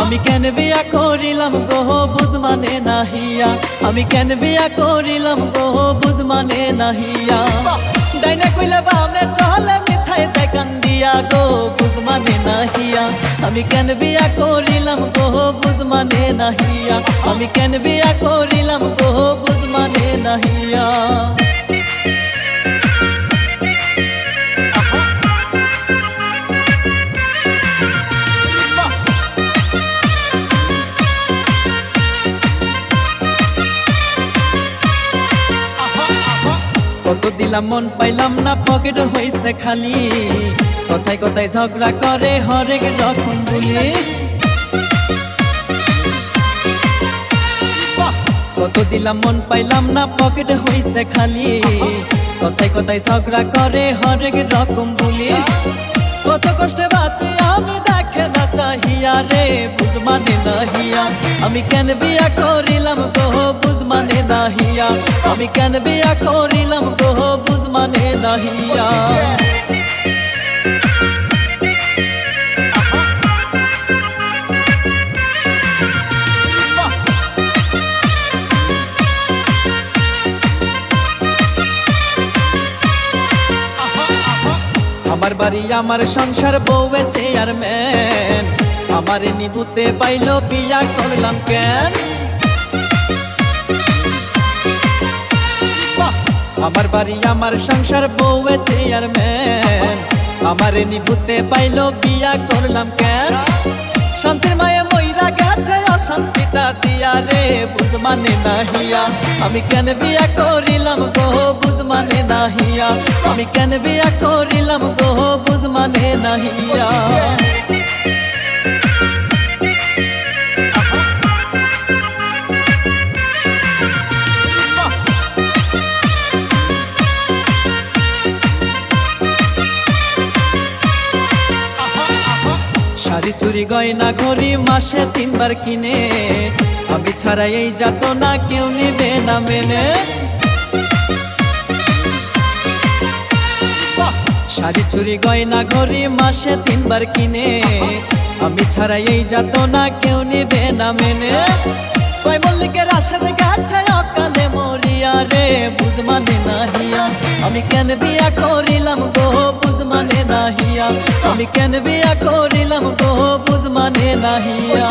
আমি কেন বিয়া করিলাম গো বুঝ মানে নাহিয়া আমি কেন বিয়া করিলাম গো বুঝ মানে নাহিয়া ডাইনে কইলে বামে চলে মিছাই দেখান দিয়া গো বুঝ মানে নাহিয়া আমি কেন বিয়া করিলাম গো বুঝ মানে নাহিয়া আমি কেন বিয়া করিলাম গো বুঝ মানে নাহিয়া কত দিলাম মন পাইলাম না পকেট হইছে খালি কথায় কথায় ঝগড়া করে হরেক রকম বলি কত দিলাম মন পাইলাম না পকেট হইছে খালি কথায় কথায় ঝগড়া করে হরেক রকম বলি কত কষ্টে বাঁচি আমি দেখে না চাহিয়া রে বুঝ মানে নাহিয়া আমি কেন বিয়া করিলাম গো বুঝ মানে নাহিয়া আমি কেন বিয়া করিলাম গো বুঝ মানে নাহিয়া আমার বাড়ি আমার সংসার বউয়ে চেয়ারম্যান আমারে নিবুতে পাইলো বিয়া করলাম কেন আমার বাড়ি আমার সংসার বউয়ে চেয়ারম্যান আমারে নিবুতে পাইলো বিয়া করলাম কেন শান্তির মায়ে মইরা গেছে অশান্তিটা দিয়া রে বুঝ মানে নাহিয়া আমি কেন বিয়া করিলাম গো বুঝ মানে নাহিয়া আমি কেন বিয়া করিলাম গো বুঝ মানে নাহিয়া শাড়ি চুরি গয়না ঘড়ি মাসে 3 বার কিনে আমি ছাড়া এই যাত না কেউ নিবে না মেনে শাড়ি চুরি গয়না ঘড়ি মাসে 3 বার কিনে আমি ছাড়া এই যাত না কেউ নিবে না মেনে কই মল্লিকের আশাতে গাছে অকালে মরিয়া রে বুঝ মানে নাহিয়া আমি কেন বিয়া করিলাম গো বুঝ মানে নাহিয়া আমি কেন বিয়া করিলাম গো বুঝ মানে নাহিয়া